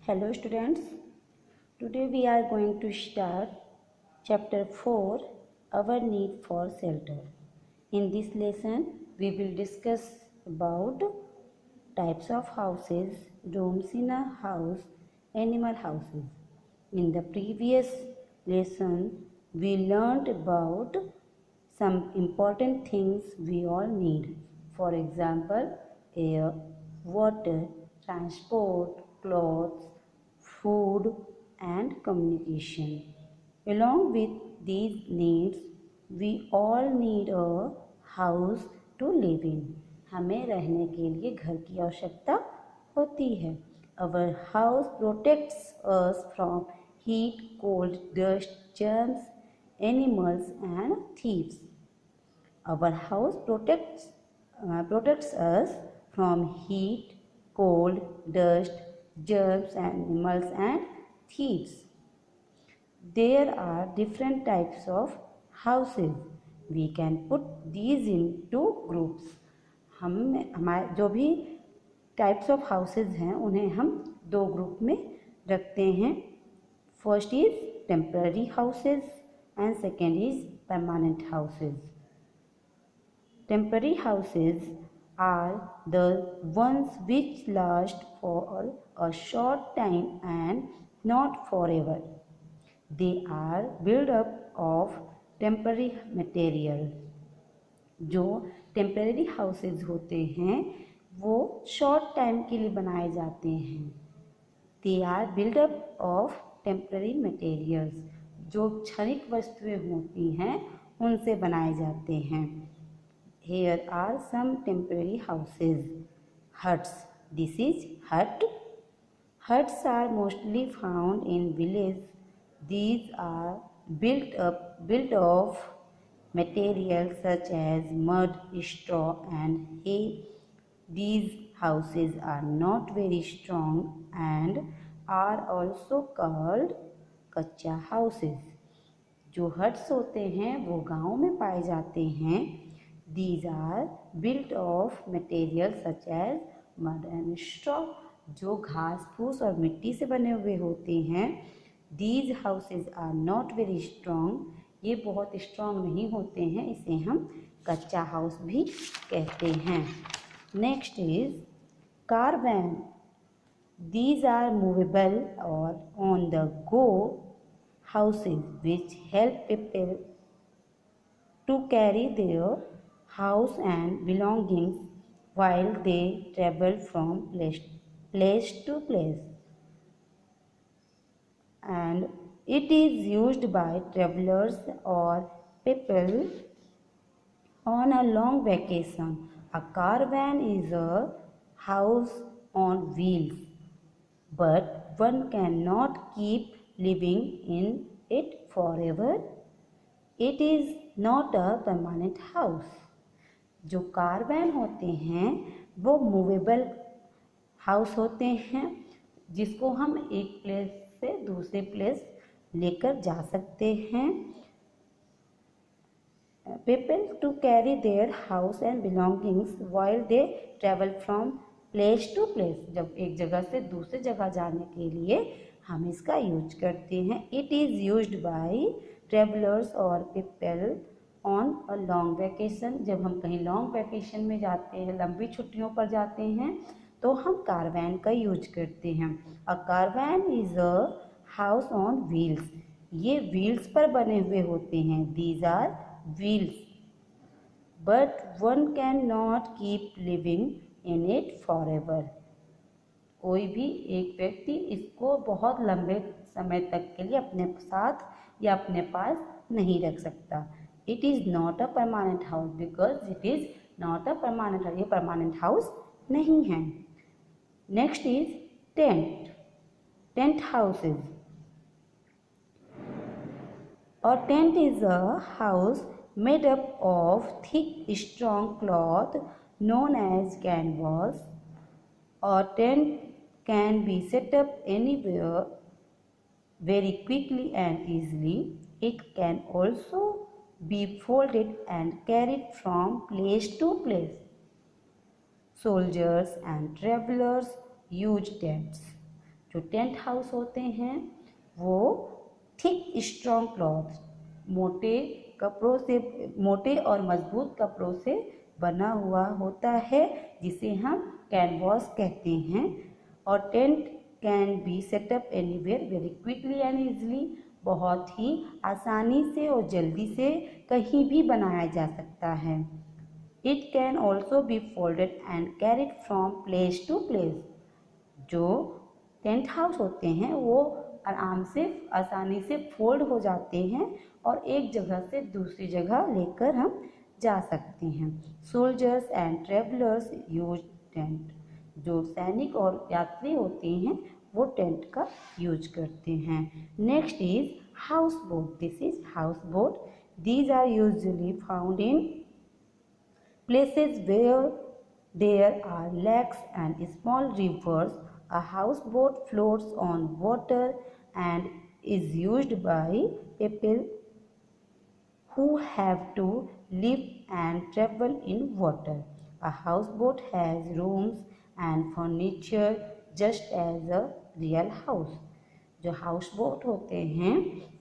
Hello students, today we are going to start chapter 4, Our Need for Shelter. In this lesson, we will discuss about types of houses, rooms in a house, animal houses. In the previous lesson, we learned about some important things we all need. For example, air, water, transport, clothes, food, and communication. Along with these needs, we all need a house to live in. हमें रहने के लिए घर की आवश्यकता होती है. Our house protects us from heat, cold, dust, germs, animals, and thieves. Our house protects us from heat, cold, dust, germs, animals, and thieves. There are different types of houses. We can put these into groups. हमारे जो भी types of houses हैं उन्हें हम दो group में रखते हैं. First is temporary houses and second is permanent houses. Temporary houses are the ones which last for a short time and not forever. They are built up of temporary material. जो temporary houses होते हैं वो short time के लिए बनाए जाते हैं. They are build up of temporary materials. जो क्षणिक वस्तुएं होती हैं उनसे बनाए जाते हैं. Here are some temporary houses. Huts. This is hut. Huts are mostly found in villages. These are built of materials such as mud, straw, and hay. These houses are not very strong and are also called कच्चा houses. जो huts होते हैं वो गाँव में पाए जाते हैं. These are built of materials such as mud and straw. जो घास फूस और मिट्टी से बने हुए होते हैं. These houses are not very strong. ये बहुत स्ट्रॉन्ग नहीं होते हैं, इसे हम कच्चा हाउस भी कहते हैं. Next is caravan. These are movable or on the go houses which help people to carry their house and belongings while they travel from place to place. And it is used by travelers or people on a long vacation. A caravan is a house on wheels, but one cannot keep living in it forever. It is not a permanent house. जो कारवैन होते हैं वो movable house होते हैं जिसको हम एक place से दूसरे प्लेस लेकर जा सकते हैं. People to carry their house and belongings while they travel from place to place. जब एक जगह से दूसरे जगह जाने के लिए हम इसका यूज करते हैं. It is used by travelers or people on a long vacation. जब हम कहीं लॉन्ग वैकेशन में जाते हैं, लंबी छुट्टियों पर जाते हैं तो हम कारवैन का यूज करते हैं. A caravan is a house on wheels. ये व्हील्स पर बने हुए होते हैं. These are wheels but one can not keep living in it forever. कोई भी एक व्यक्ति इसको बहुत लंबे समय तक के लिए अपने साथ या अपने पास नहीं रख सकता. It is not a permanent house because it is not a permanent house. ये permanent house नहीं है. Next is tent. Tent houses. A tent is a house made up of thick, strong cloth known as canvas. A tent can be set up anywhere very quickly and easily. It can also be folded and carried from place to place. Soldiers and travelers use tents. जो tent house होते हैं वो thick strong cloth, मोटे कपड़ों से, मोटे और मजबूत कपड़ों से बना हुआ होता है जिसे हम कैनवास कहते हैं। और tent can be set up anywhere very quickly and easily, बहुत ही आसानी से और जल्दी से कहीं भी बनाया जा सकता है। It can also be folded and carried from place to place. जो टेंट हाउस होते हैं वो आसानी से फोल्ड हो जाते हैं और एक जगह से दूसरी जगह लेकर हम जा सकते हैं। Soldiers and travellers use tent. जो सैनिक और यात्री होते हैं वो टेंट का यूज करते हैं। Next is houseboat. This is houseboat. These are usually found in places where there are lakes and small rivers. A houseboat floats on water and is used by people who have to live and travel in water. A houseboat has rooms and furniture just as a real house. जो house boat होते हैं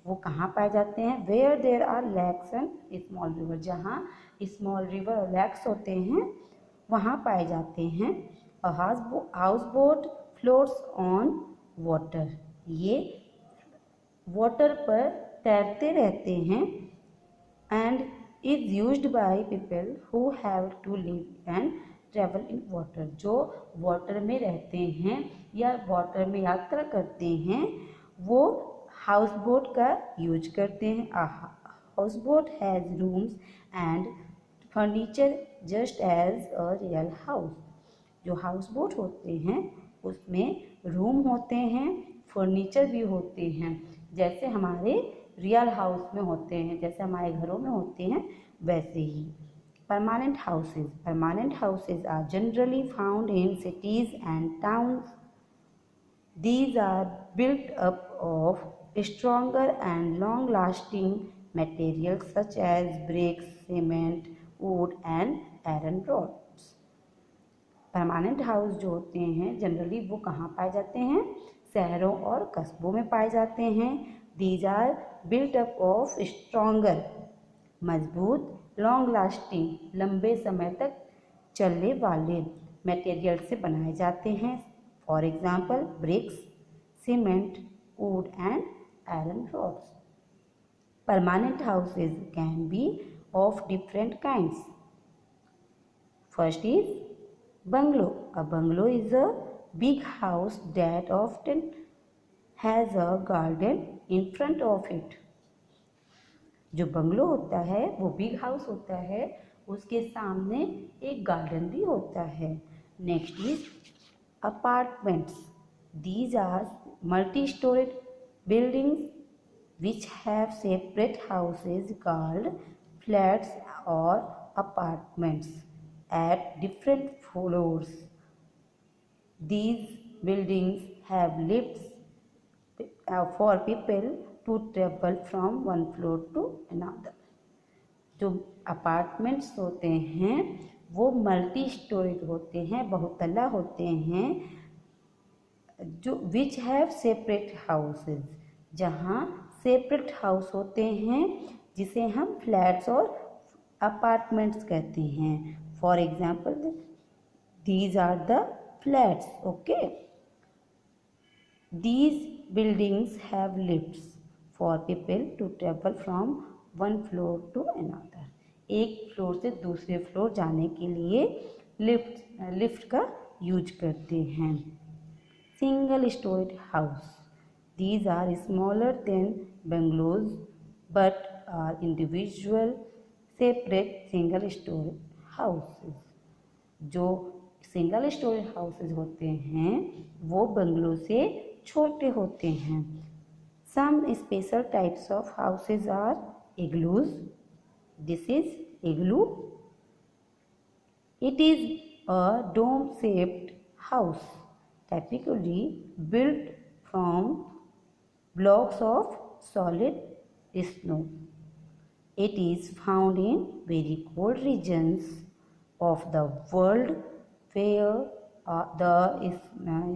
वो कहाँ पाए जाते हैं? Where there are lakes and small river. जहाँ small river और लैक्स होते हैं वहाँ पाए जाते हैं। House boat floats on water. ये वाटर पर तैरते रहते हैं। And is used by people who have to live and travel in water. जो वाटर में रहते हैं या वाटर में यात्रा करते हैं वो हाउस बोट का यूज करते हैं। House boat has rooms and furniture just as a real house. जो हाउस बोट होते हैं उसमें रूम होते हैं, फर्नीचर भी होते हैं, जैसे हमारे रियल हाउस में होते हैं, जैसे हमारे घरों में होते हैं वैसे ही। Permanent houses. Permanent houses are generally found in cities and towns. These are built up of stronger and long-lasting materials such as bricks, cement, wood and iron rods. Permanent house जो होते हैं जनरली वो कहाँ पाए जाते हैं? शहरों और कस्बों में पाए जाते हैं। These are built up of stronger, मजबूत, लॉन्ग लास्टिंग, लंबे समय तक चलने वाले मटेरियल से बनाए जाते हैं। For example bricks, cement, wood and iron rods. Permanent houses can be of different kinds. First is bungalow. A bungalow is a big house that often has a garden in front of it. जो bungalow होता है वो big house होता है, उसके सामने एक garden भी होता है। Next is apartments. These are multi-storied buildings which have separate houses called flats or apartments at different floors. These buildings have lifts for people to travel from one floor to another. जो apartments होते हैं वो multi storage होते हैं, बहुतला होते हैं, जो विच हैव सेपरेट हाउसेज, जहाँ सेपरेट हाउस होते हैं जिसे हम फ्लैट्स और अपार्टमेंट्स कहते हैं। For example these are the flats. Okay, these buildings have lifts for people to travel from one floor to another. एक फ्लोर से दूसरे फ्लोर जाने के लिए लिफ्ट का यूज करते हैं। Single storeyed house. These are smaller than bungalows but are individual separate single story houses. जो सिंगल स्टोरी हाउसेज होते हैं वो बंगलो से छोटे होते हैं। Some special types of houses are igloos. This is igloo. It is a dome-shaped house, typically built from blocks of solid snow. It is found in very cold regions of the world where the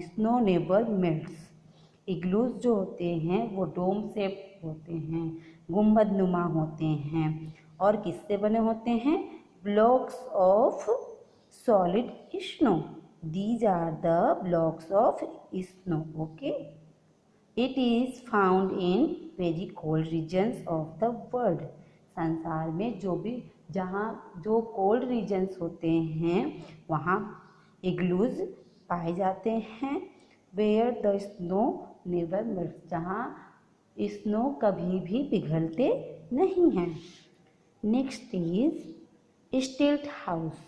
snow never melts. Igloos जो होते हैं वो dome shape होते हैं, गुंबद नुमा होते हैं और किससे बने होते हैं? Blocks of solid snow. These are the blocks of snow. Okay, it is found in very cold regions of the world. संसार में जहाँ जो कोल्ड रीजन्स होते हैं वहाँ इग्लूज पाए जाते हैं। Where the snow never melts, जहाँ स्नो कभी भी पिघलते नहीं हैं। Next is stilt house.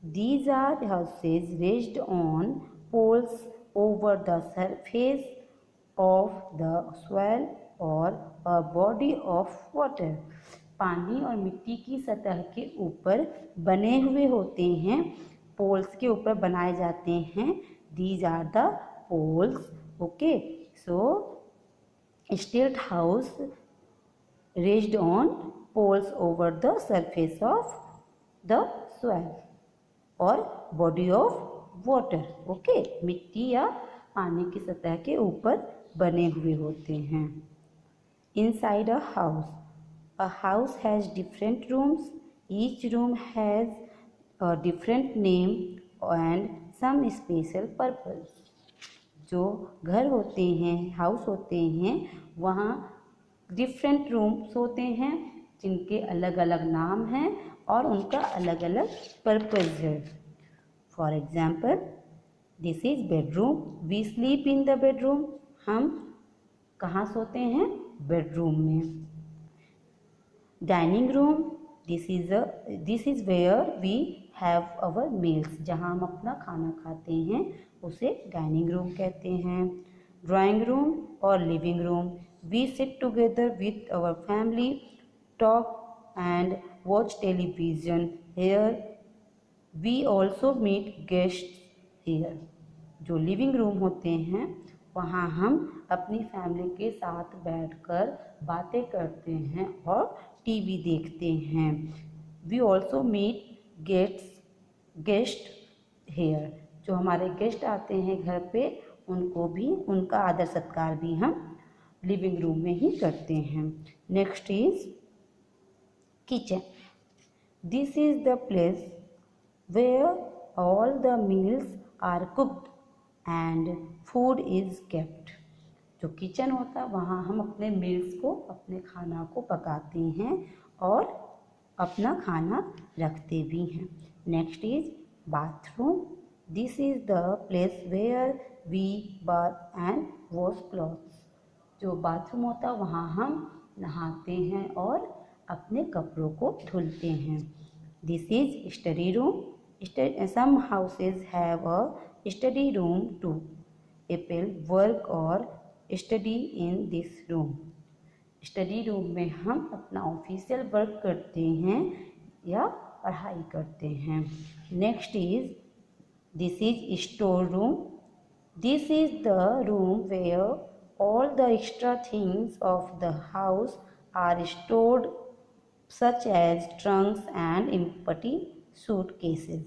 These are houses raised on poles over the surface of the soil और अ बॉडी ऑफ वाटर। पानी और मिट्टी की सतह के ऊपर बने हुए होते हैं, पोल्स के ऊपर बनाए जाते हैं। These are the poles. Okay, so stilt house raised on poles over the surface of the soil और बॉडी ऑफ वाटर। ओके, मिट्टी या पानी की सतह के ऊपर बने हुए होते हैं। Inside a house has different rooms. Each room has a different name and some special purpose. जो घर होते हैं, हाउस होते हैं, वहाँ डिफरेंट रूम्स होते हैं जिनके अलग अलग नाम हैं और उनका अलग अलग पर्पस है। For example, this is bedroom, we sleep in the bedroom. हम कहाँ सोते हैं? बेडरूम में। Dining room, this is where we have our meals. जहाँ हम अपना खाना खाते हैं उसे डाइनिंग रूम कहते हैं। ड्राइंग रूम और living room, we sit together with our family, talk and watch television here. We also meet guest here. जो लिविंग रूम होते हैं वहाँ हम अपनी फैमिली के साथ बैठकर बातें करते हैं और टीवी देखते हैं। We also meet guest here. जो हमारे गेस्ट आते हैं घर पे उनको भी, उनका आदर सत्कार भी हम लिविंग रूम में ही करते हैं। Next is kitchen. This is the place where all the meals are cooked and food is kept। जो किचन होता है वहाँ हम अपने मील्स को, अपने खाना को पकाते हैं और अपना खाना रखते भी हैं। Next is bathroom. This is the place where we bath and wash clothes. जो बाथरूम होता है वहाँ हम नहाते हैं और अपने कपड़ों को धुलते हैं। This is study room. Some houses have a study room too. People work or study in this room. Study room में हम अपना ऑफिशियल वर्क करते हैं या पढ़ाई करते हैं। Next is this is store room. This is the room where all the extra things of the house are stored such as trunks and empty suitcases.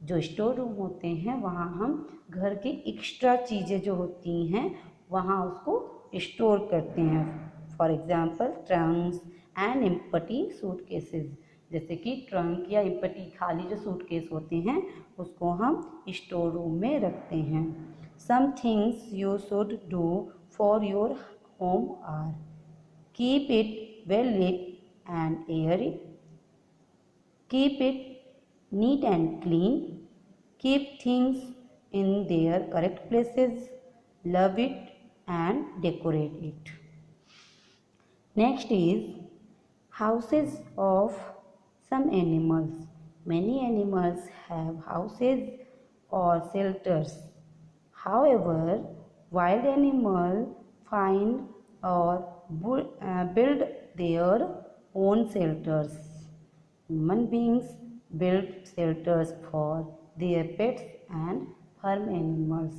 जो स्टोर रूम होते हैं वहाँ हम घर की एक्स्ट्रा चीज़ें जो होती हैं वहाँ उसको स्टोर करते हैं। For example Trunks and empty suitcases. जैसे कि ट्रंक या एम्प्टी खाली जो सूटकेस होते हैं उसको हम स्टोर रूम में रखते हैं। Some things you should do for your home are keep it well lit and airy, keep it neat and clean, keep things in their correct places, love it and decorate it. Next is houses of some animals. Many animals have houses or shelters. However, wild animals find or build their own shelters. Human beings build shelters for their pets and farm animals.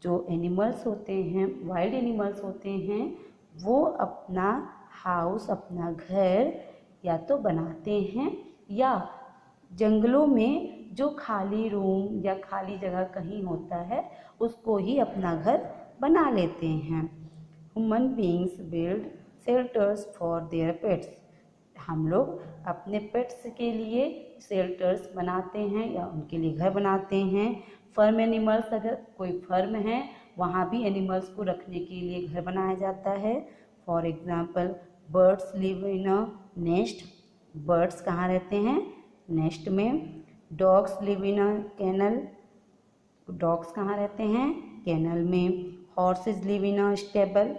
जो animals होते हैं, wild animals होते हैं, वो अपना house, अपना घर या तो बनाते हैं या जंगलों में जो खाली रूम या खाली जगह कहीं होता है उसको ही अपना घर बना लेते हैं। Human beings build shelters for their pets. हम लोग अपने पेट्स के लिए शेल्टर्स बनाते हैं या उनके लिए घर बनाते हैं। फर्म एनिमल्स, अगर कोई फर्म है वहाँ भी एनिमल्स को रखने के लिए घर बनाया जाता है। For example birds live in a nest. Birds कहाँ रहते हैं? नेस्ट में। Dogs live in a kennel. Dogs कहाँ रहते हैं? कैनल में। Horses live in a stable.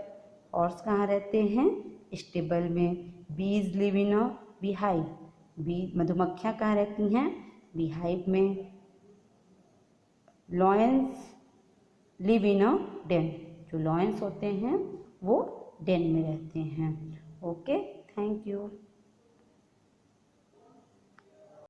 Horse कहाँ रहते हैं? स्टेबल में। Bees live in a beehive. Bee मधुमक्खियाँ कहाँ रहती हैं? बीहाइव में। Lions live in a den. जो लॉयंस होते हैं वो डेन में रहते हैं। Okay, thank you.